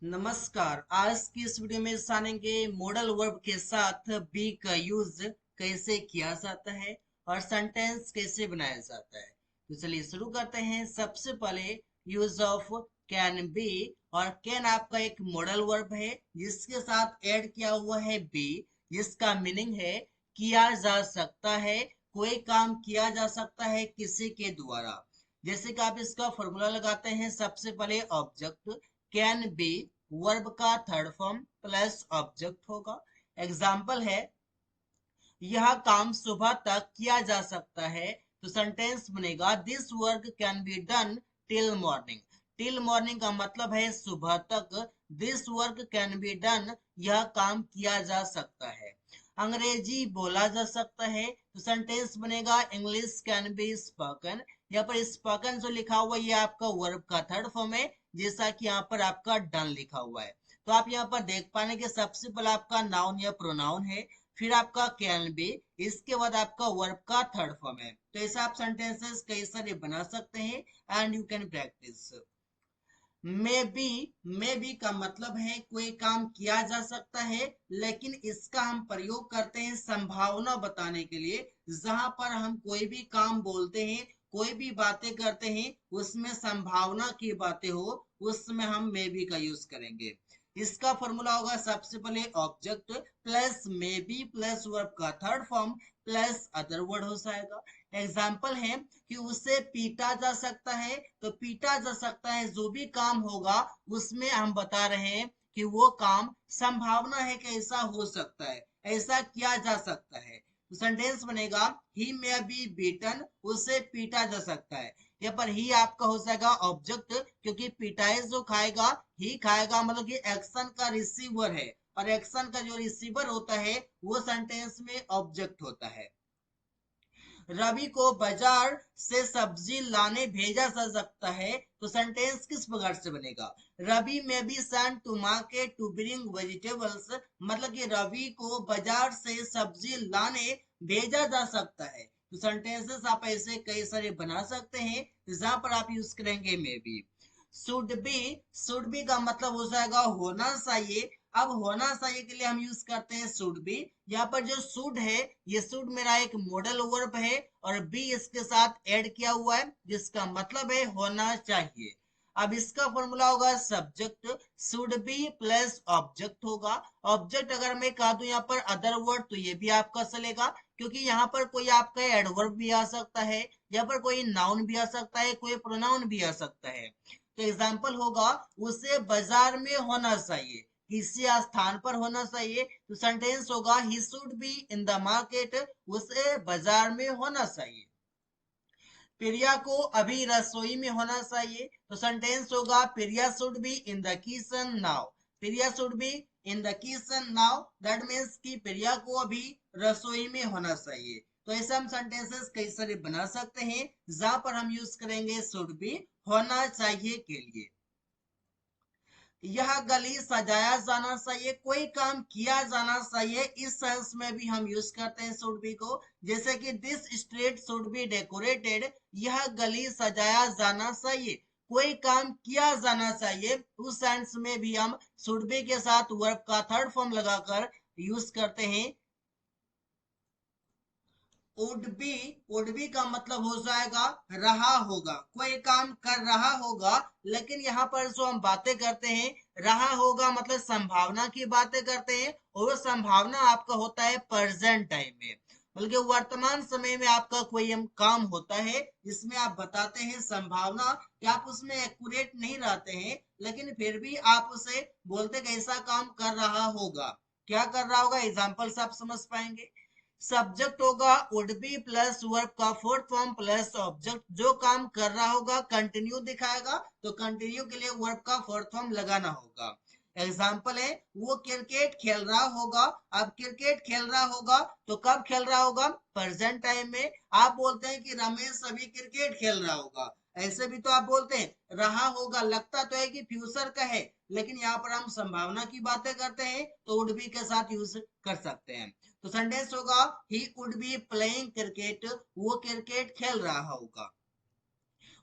नमस्कार। आज की इस वीडियो में जानेंगे मॉडल वर्ब के साथ बी का यूज कैसे किया जाता है और सेंटेंस कैसे बनाया जाता है। तो चलिए शुरू करते हैं। सबसे पहले यूज ऑफ कैन बी। और कैन आपका एक मॉडल वर्ब है जिसके साथ ऐड किया हुआ है बी, जिसका मीनिंग है किया जा सकता है, कोई काम किया जा सकता है किसी के द्वारा। जैसे कि आप इसका फॉर्मूला लगाते हैं, सबसे पहले ऑब्जेक्ट कैन बी, वर्ब का थर्ड फॉर्म प्लस ऑब्जेक्ट होगा। एग्जाम्पल है यह काम सुबह तक किया जा सकता है, तो सेंटेंस बनेगा this work can be done till morning. Till morning का मतलब है सुबह तक। This work can be done, यह काम किया जा सकता है। अंग्रेजी बोला जा सकता है, तो सेंटेंस बनेगा इंग्लिश कैन बी स्पोकन। यहाँ पर स्पोकन जो लिखा हुआ है ये आपका वर्ब का थर्ड फॉर्म है, जैसा कि यहाँ पर आपका डन लिखा हुआ है। तो आप यहाँ पर देख पाने के सबसे पहले आपका नाउन या प्रोनाउन है, फिर आपका कैन बी, इसके बाद आपका वर्ब का थर्ड फॉर्म है। तो ऐसा आप सेंटेंसेस कई सारे बना सकते हैं and you can practice. May be का मतलब है कोई काम किया जा सकता है, लेकिन इसका हम प्रयोग करते हैं संभावना बताने के लिए। जहां पर हम कोई भी काम बोलते हैं, कोई भी बातें करते हैं, उसमें संभावना की बातें हो, उसमें हम मे बी का यूज करेंगे। इसका फॉर्मूला होगा सबसे पहले object plus may be plus verb का third form plus other word हो जाएगा। एग्जाम्पल है कि उसे पीटा जा सकता है, तो पीटा जा सकता है जो भी काम होगा उसमें हम बता रहे हैं कि वो काम संभावना है कि ऐसा हो सकता है, ऐसा किया जा सकता है। तो सेंटेंस बनेगा ही मे बी बीटन, उसे पीटा जा सकता है। यहाँ पर ही आपका हो जाएगा ऑब्जेक्ट, क्योंकि पिटाई जो खाएगा ही खाएगा, मतलब कि एक्शन का रिसीवर है, और एक्शन का जो रिसीवर होता है वो सेंटेंस में ऑब्जेक्ट होता है। रवि को बाजार से सब्जी लाने भेजा जा सकता है, तो सेंटेंस किस प्रकार से बनेगा? रवि में be sent to market to bring vegetables, मतलब कि रवि को बाजार से सब्जी लाने भेजा जा सकता है। तो सेंटेंसेस आप ऐसे कई सारे बना सकते हैं जहां पर आप यूज करेंगे मे बी। शुड बी का मतलब हो जाएगा होना चाहिए। अब होना चाहिए के लिए हम यूज करते हैं शुड बी। यहाँ पर जो शुड है, ये शुड मेरा एक मॉडल वर्ब है और बी इसके साथ ऐड किया हुआ है, जिसका मतलब है होना चाहिए। अब इसका फॉर्मूला होगा subject should be plus object होगा। ऑब्जेक्ट अगर मैं कह दूं यहाँ पर अदर वर्ड, तो ये भी आपका चलेगा, क्योंकि यहाँ पर कोई आपका एडवर्ब भी आ सकता है, यहाँ पर कोई नाउन भी आ सकता है, कोई प्रोनाउन भी आ सकता है। तो एग्जाम्पल होगा उसे बाजार में होना चाहिए, किसी स्थान पर होना चाहिए, तो सेंटेंस होगा he should be in the market, उसे बाजार में होना चाहिए। प्रिया को अभी रसोई में होना चाहिए, तो सेंटेंस होगा Priya should be in the kitchen now. Priya should be in the kitchen now, that means कि प्रिया को अभी रसोई में होना चाहिए। तो ऐसे हम सेंटेंसेस कई सारे बना सकते हैं जहां पर हम यूज करेंगे शुड बी होना चाहिए के लिए। यह गली सजाया जाना चाहिए, कोई काम किया जाना चाहिए, इस सेंस में भी हम यूज करते हैं शुड बी को। जैसे कि this street should be decorated, यह गली सजाया जाना चाहिए, कोई काम किया जाना चाहिए, उस सेंस में भी हम शुड बी के साथ वर्ब का थर्ड फॉर्म लगाकर यूज करते हैं। वुड बी का मतलब हो जाएगा रहा होगा, कोई काम कर रहा होगा। लेकिन यहाँ पर जो हम बातें करते हैं, रहा होगा मतलब संभावना की बातें करते हैं, और वो संभावना आपका होता है प्रेजेंट टाइम में, बल्कि वर्तमान समय में आपका कोई काम होता है जिसमें आप बताते हैं संभावना कि आप उसमें एक्यूरेट नहीं रहते हैं, लेकिन फिर भी आप उसे बोलते कि ऐसा काम कर रहा होगा। क्या कर रहा होगा, एग्जाम्पल से आप समझ पाएंगे। सब्जेक्ट होगा वुड बी प्लस वर्ब का फोर्थ फॉर्म प्लस ऑब्जेक्ट, जो काम कर रहा होगा कंटिन्यू दिखाएगा, तो कंटिन्यू के लिए वर्ब का फोर्थ फॉर्म लगाना होगा। एग्जाम्पल है वो क्रिकेट खेल रहा होगा। अब क्रिकेट खेल रहा होगा तो कब खेल रहा होगा? प्रेजेंट टाइम में। आप बोलते हैं कि रमेश अभी क्रिकेट खेल रहा होगा, ऐसे भी तो आप बोलते हैं रहा होगा, लगता तो है कि फ्यूचर का है, लेकिन यहाँ पर हम संभावना की बातें करते हैं तो वुड बी के साथ यूज कर सकते हैं। तो सेंटेंस होगा he would be playing cricket, वो क्रिकेट खेल रहा होगा।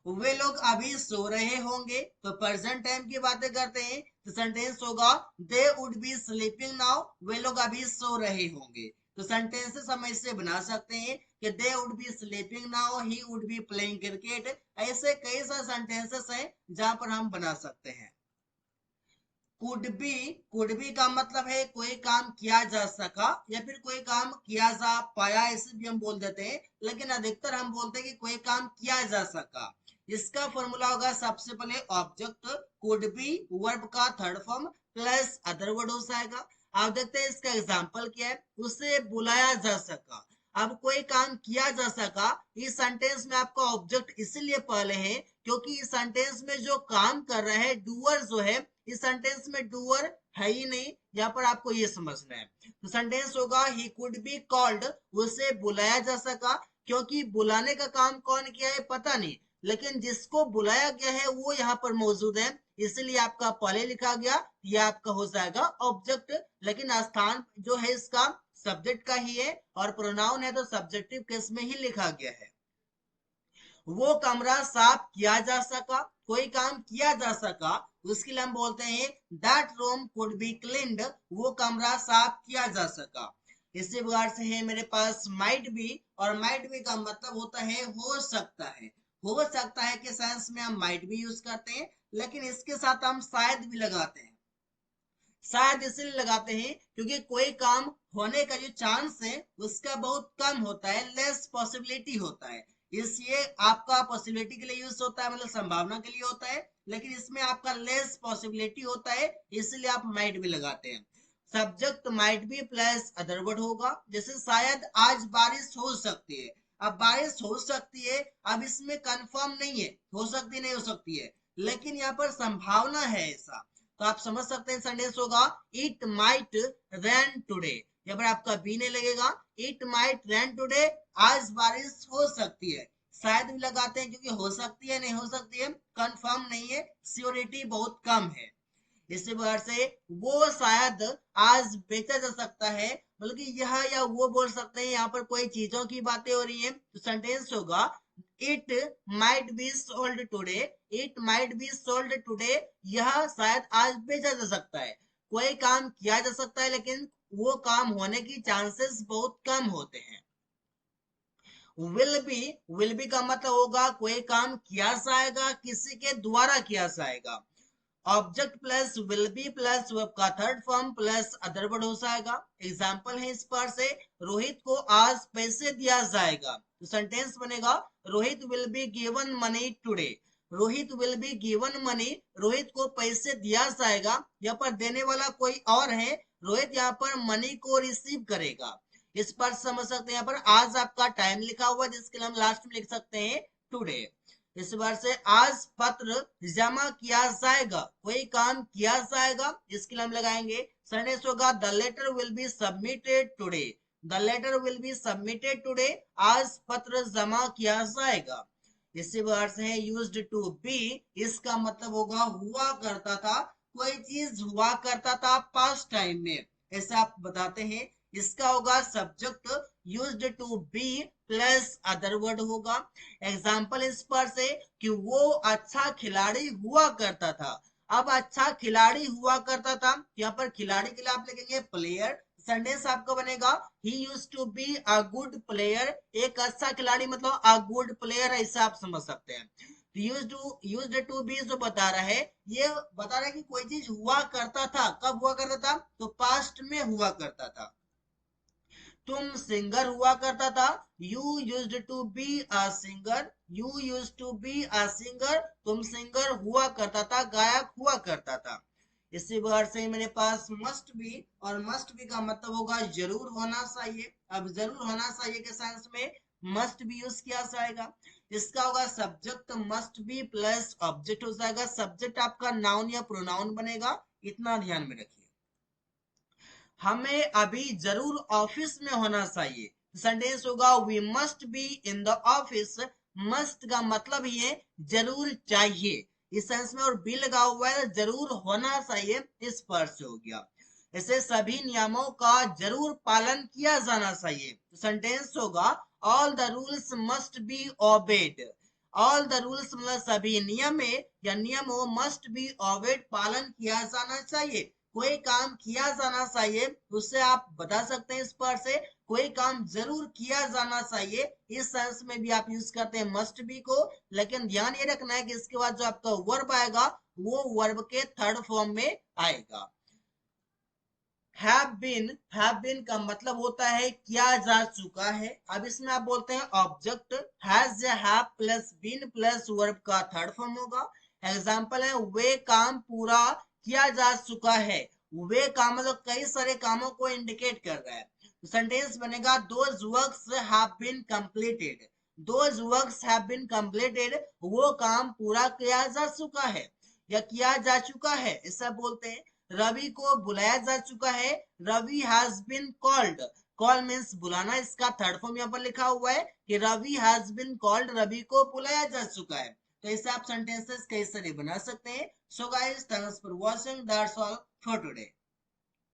वे लोग अभी सो रहे होंगे, तो प्रेजेंट टाइम की बातें करते हैं, तो सेंटेंस होगा they would be sleeping now, वे लोग अभी सो रहे होंगे। तो सेंटेंसेस हम इससे बना सकते हैं कि दे would be sleeping now, he would be playing cricket. ऐसे कई सारे सेंटेंसेस हैं जहां पर हम बना सकते हैं। कुड बी का मतलब है कोई काम किया जा सका या फिर कोई काम किया जा पाया, ऐसे भी हम बोल देते हैं, लेकिन अधिकतर हम बोलते हैं कि कोई काम किया जा सका। इसका फॉर्मूला होगा सबसे पहले ऑब्जेक्ट कुड बी वर्ब का third form plus other word हो जाएगा। आप देखते हैं इसका एग्जांपल क्या है, उसे बुलाया जा सका। अब कोई काम किया जा सका, इस सेंटेंस में आपका ऑब्जेक्ट इसीलिए पहले है क्योंकि इस सेंटेंस में जो काम कर रहा है डूअर जो है, इस सेंटेंस में डूअर है ही नहीं। यहाँ पर आपको ये समझना है। तो सेंटेंस होगा ही कुड बी कॉल्ड, उसे बुलाया जा सका। क्योंकि बुलाने का काम कौन किया है पता नहीं, लेकिन जिसको बुलाया गया है वो यहाँ पर मौजूद है, इसलिए आपका पहले लिखा गया, ये आपका हो जाएगा ऑब्जेक्ट। लेकिन स्थान जो है इसका सब्जेक्ट का ही है और प्रोनाउन है तो सब्जेक्टिव केस में ही लिखा गया है। वो कमरा साफ किया जा सका, कोई काम किया जा सका, उसके लिए हम बोलते हैं that room could be cleaned, वो कमरा साफ किया जा सका। इसी प्रकार से है मेरे पास माइट बी, और माइट बी का मतलब होता है हो सकता है। हो सकता है के सेंस में हम माइट भी यूज करते हैं, लेकिन इसके साथ हम शायद भी लगाते हैं। शायद इसलिए लगाते हैं क्योंकि कोई काम होने का जो चांस है उसका बहुत कम होता है, लेस पॉसिबिलिटी होता है, इसलिए आपका पॉसिबिलिटी के लिए यूज होता है, मतलब संभावना के लिए होता है, लेकिन इसमें आपका लेस पॉसिबिलिटी होता है, इसलिए आप माइट भी लगाते हैं। Subject might be plus other word होगा, जैसे शायद आज बारिश हो सकती है। अब बारिश हो सकती है, अब इसमें कंफर्म नहीं है, हो सकती नहीं हो सकती है, लेकिन यहाँ पर संभावना है ऐसा। तो आप समझ सकते हैं सेंटेंस होगा इट माइट रेन टुडे। यहाँ पर आपका बी नहीं लगेगा, इट माइट रेन टुडे, आज बारिश हो सकती है। शायद भी लगाते हैं क्योंकि हो सकती है नहीं हो सकती है, कंफर्म नहीं है, श्योरिटी बहुत कम है। इसी प्रकार से वो शायद आज बेचा जा सकता है, बल्कि यह या वो बोल सकते हैं, यहाँ पर कोई चीजों की बातें हो रही है, तो सेंटेंस होगा it might be sold today, it might be sold today, यह शायद आज बेचा जा सकता है। कोई काम किया जा सकता है लेकिन वो काम होने की चांसेस बहुत कम होते हैं। विल बी का मतलब होगा कोई काम किया जाएगा, किसी के द्वारा किया जाएगा। Object plus will be plus verb का third form plus other word हो जाएगा। एग्जाम्पल है इस पर से, रोहित को आज पैसे दिया जाएगा, तो सेंटेंस बनेगा Rohit will be given money today. Rohit will be given money, Rohit को पैसे दिया जाएगा, यहाँ पर देने वाला कोई और है, रोहित यहाँ पर मनी को रिसीव करेगा। इस पर समझ सकते हैं, यहाँ पर आज आपका टाइम लिखा हुआ जिसके लिए हम लास्ट में लिख सकते हैं टुडे। इस बार से आज पत्र जमा किया जाएगा, कोई काम किया जाएगा, इसके लिए हम लगाएंगे सेंटेंस होगा the letter will be submitted today. The letter will be submitted today, आज पत्र जमा किया जाएगा। इसी बार से है यूज्ड टू बी, इसका मतलब होगा हुआ करता था, कोई चीज हुआ करता था पास्ट टाइम में, ऐसा आप बताते हैं। इसका होगा subject used to be plus other word होगा। एग्जाम्पल इस पर से कि वो अच्छा खिलाड़ी हुआ करता था। अब अच्छा खिलाड़ी हुआ करता था, यहाँ पर खिलाड़ी के लिए आप लिखेंगे प्लेयर। सेंटेंस आपका बनेगा he used to be a good player, एक अच्छा खिलाड़ी मतलब अ गुड प्लेयर, ऐसा आप समझ सकते हैं। यूज्ड टू बी जो बता रहा है, ये बता रहा है कि कोई चीज हुआ करता था, कब हुआ करता था, तो पास्ट में हुआ करता था। तुम सिंगर हुआ करता था, you used to be a singer, you use to be a singer, तुम सिंगर हुआ करता था, गायक हुआ करता था। इसी बार से मेरे पास मस्ट बी, और मस्ट बी का मतलब होगा जरूर होना चाहिए। अब जरूर होना चाहिए के सेंस में मस्ट बी यूज किया जाएगा। इसका होगा subject must be plus object हो जाएगा, सब्जेक्ट आपका नाउन या प्रोनाउन बनेगा, इतना ध्यान में रखिए। हमें अभी जरूर ऑफिस में होना चाहिए, सेंटेंस होगा we must be in the office. Must का मतलब ही है जरूर चाहिए, इस सेंस में, और बी लगा हुआ है जरूर होना चाहिए, इस पर से हो गया। ऐसे सभी नियमों का जरूर पालन किया जाना चाहिए, सेंटेंस होगा all the rules must be obeyed. All the rules मतलब सभी नियम है या नियम हो मस्ट बी ऑबेड पालन किया जाना चाहिए। कोई काम किया जाना चाहिए उससे आप बता सकते हैं इस पर से कोई काम जरूर किया जाना चाहिए। इस सेंस में भी आप यूज करते हैं मस्ट बी को। लेकिन ध्यान ये रखना है कि इसके बाद जो आपका वर्ब आएगा वो वर्ब के थर्ड फॉर्म में आएगा। हैव बीन का मतलब होता है किया जा चुका है। अब इसमें आप बोलते हैं ऑब्जेक्ट हैज या have plus been plus verb का थर्ड फॉर्म होगा। एग्जांपल है वे काम पूरा किया जा चुका है। वे काम मतलब कई सारे कामों को इंडिकेट कर रहा है। तो सेंटेंस बनेगा those works have been completed. Those works have been completed, वो काम पूरा किया जा चुका है या किया जा चुका है ऐसा बोलते हैं। रवि को बुलाया जा चुका है। Ravi has been called. Call means बुलाना, इसका थर्ड फॉर्म यहाँ पर लिखा हुआ है कि Ravi has been called, Ravi को बुलाया जा चुका है। तो ऐसे आप सेंटेंसेस कई सारे बना सकते हैं। So guys thanks for watching, that's all for today.